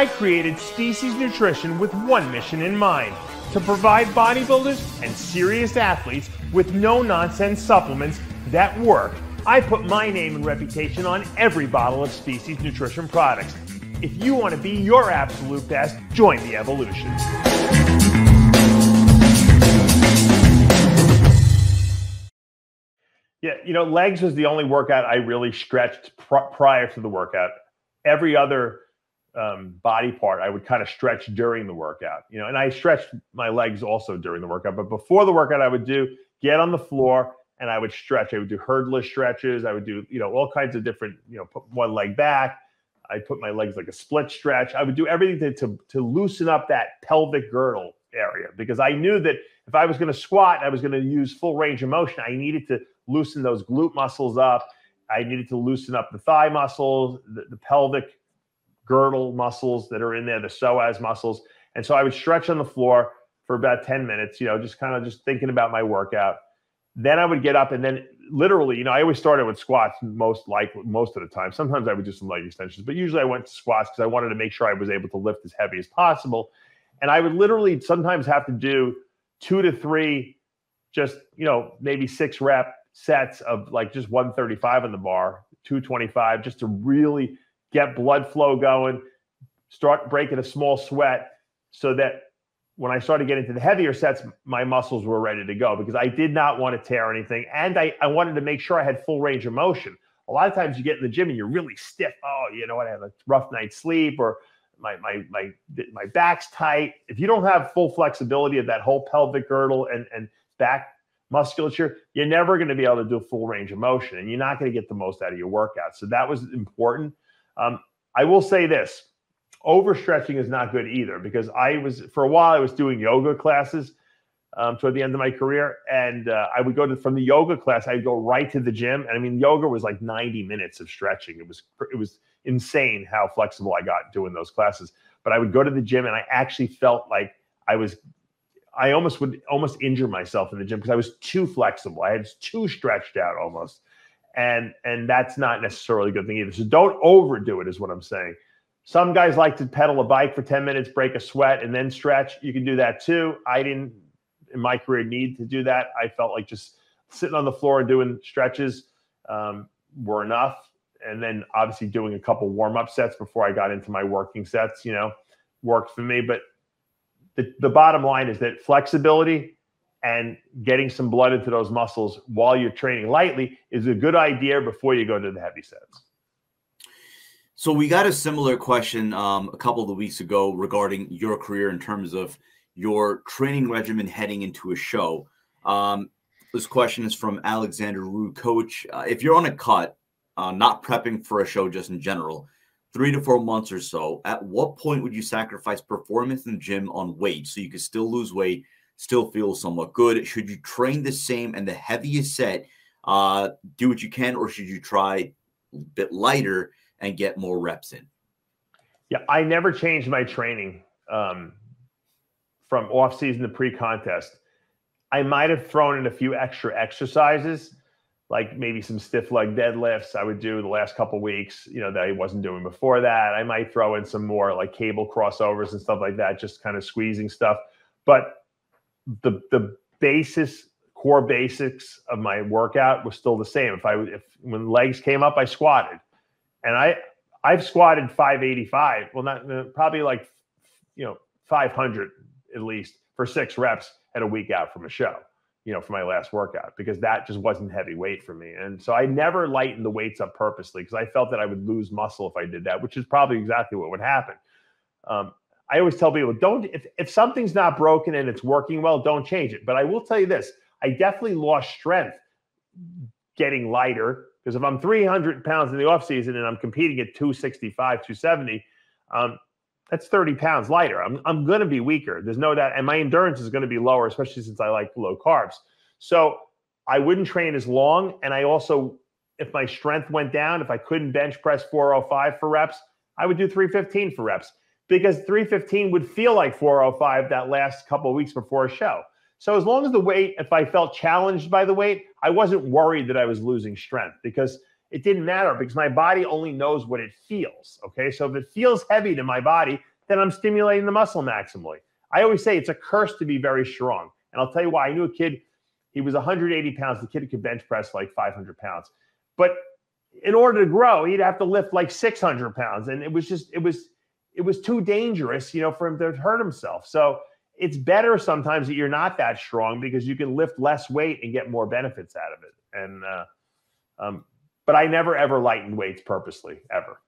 I created Species Nutrition with one mission in mind: to provide bodybuilders and serious athletes with no-nonsense supplements that work. I put my name and reputation on every bottle of Species Nutrition products. If you want to be your absolute best, join the evolution. Yeah, you know, legs was the only workout I really stretched prior to the workout. Every other body part I would kind of stretch during the workout, you know, and I stretched my legs also during the workout. But before the workout, I would get on the floor and I would stretch. I would do hurdler stretches. I would do, you know, all kinds of different, you know, put one leg back. I put my legs like a split stretch. I would do everything to loosen up that pelvic girdle area, because I knew that if I was going to squat, I was going to use full range of motion. I needed to loosen those glute muscles up. I needed to loosen up the thigh muscles, the pelvic girdle muscles that are in there, the psoas muscles. And so I would stretch on the floor for about 10 minutes, you know, just kind of just thinking about my workout. Then I would get up and then literally, you know, I always started with squats most of the time. Sometimes I would do some leg extensions, but usually I went to squats because I wanted to make sure I was able to lift as heavy as possible. And I would literally sometimes have to do 2 to 3, just, you know, maybe 6 rep sets of like just 135 on the bar, 225, just to really get blood flow going, start breaking a small sweat, so that when I started getting to the heavier sets, my muscles were ready to go, because I did not want to tear anything. And I wanted to make sure I had full range of motion. A lot of times you get in the gym and you're really stiff. Oh, you know what? I had a rough night's sleep, or my back's tight. If you don't have full flexibility of that whole pelvic girdle and back musculature, you're never going to be able to do full range of motion, and you're not going to get the most out of your workout. So that was important. I will say this: overstretching is not good either, because for a while I was doing yoga classes toward the end of my career, and I would go from the yoga class, I'd go right to the gym. And I mean, yoga was like 90 minutes of stretching. It was insane how flexible I got doing those classes. But I would go to the gym and I actually felt like I almost would injure myself in the gym, because I was too flexible. I had too stretched out almost. And that's not necessarily a good thing either. So don't overdo it, is what I'm saying. Some guys like to pedal a bike for 10 minutes, break a sweat, and then stretch. You can do that too. I didn't, in my career, need to do that. I felt like just sitting on the floor and doing stretches were enough. And then obviously doing a couple warm-up sets before I got into my working sets, you know, worked for me. But the bottom line is that flexibility and getting some blood into those muscles while you're training lightly is a good idea before you go to the heavy sets. So we got a similar question a couple of weeks ago regarding your career in terms of your training regimen heading into a show. This question is from Alexander Rude. Coach, if you're on a cut, not prepping for a show, just in general, 3 to 4 months or so, at what point would you sacrifice performance in the gym on weight so you could still lose weight, still feel somewhat good? Should you train the same and the heaviest set, do what you can, or should you try a bit lighter and get more reps in? Yeah, I never changed my training from off-season to pre-contest. I might have thrown in a few extra exercises, like maybe some stiff leg deadlifts I would do the last couple of weeks, you know, that I wasn't doing before that. I might throw in some more like cable crossovers and stuff like that, just kind of squeezing stuff. But the core basics of my workout was still the same. When legs came up, I squatted, and I've squatted 585. Well, not probably like, you know, 500 at least for 6 reps at a week out from a show, you know, for my last workout, because that just wasn't heavy weight for me. And so I never lightened the weights up purposely, because I felt that I would lose muscle if I did that, which is probably exactly what would happen. I always tell people, if something's not broken and it's working well, don't change it. But I will tell you this, I definitely lost strength getting lighter, because if I'm 300 pounds in the off season and I'm competing at 265, 270, that's 30 pounds lighter. I'm going to be weaker. There's no doubt. And my endurance is going to be lower, especially since I like low carbs. So I wouldn't train as long. And I also, if my strength went down, if I couldn't bench press 405 for reps, I would do 315 for reps, because 315 would feel like 405 that last couple of weeks before a show. So as long as the weight, if I felt challenged by the weight, I wasn't worried that I was losing strength, because it didn't matter, because my body only knows what it feels. Okay. So if it feels heavy to my body, then I'm stimulating the muscle maximally. I always say it's a curse to be very strong. And I'll tell you why. I knew a kid, he was 180 pounds. The kid could bench press like 500 pounds. But in order to grow, he'd have to lift like 600 pounds. And it was too dangerous, for him to hurt himself. So it's better sometimes that you're not that strong because you can lift less weight and get more benefits out of it. And, but I never, ever lightened weights purposely, ever.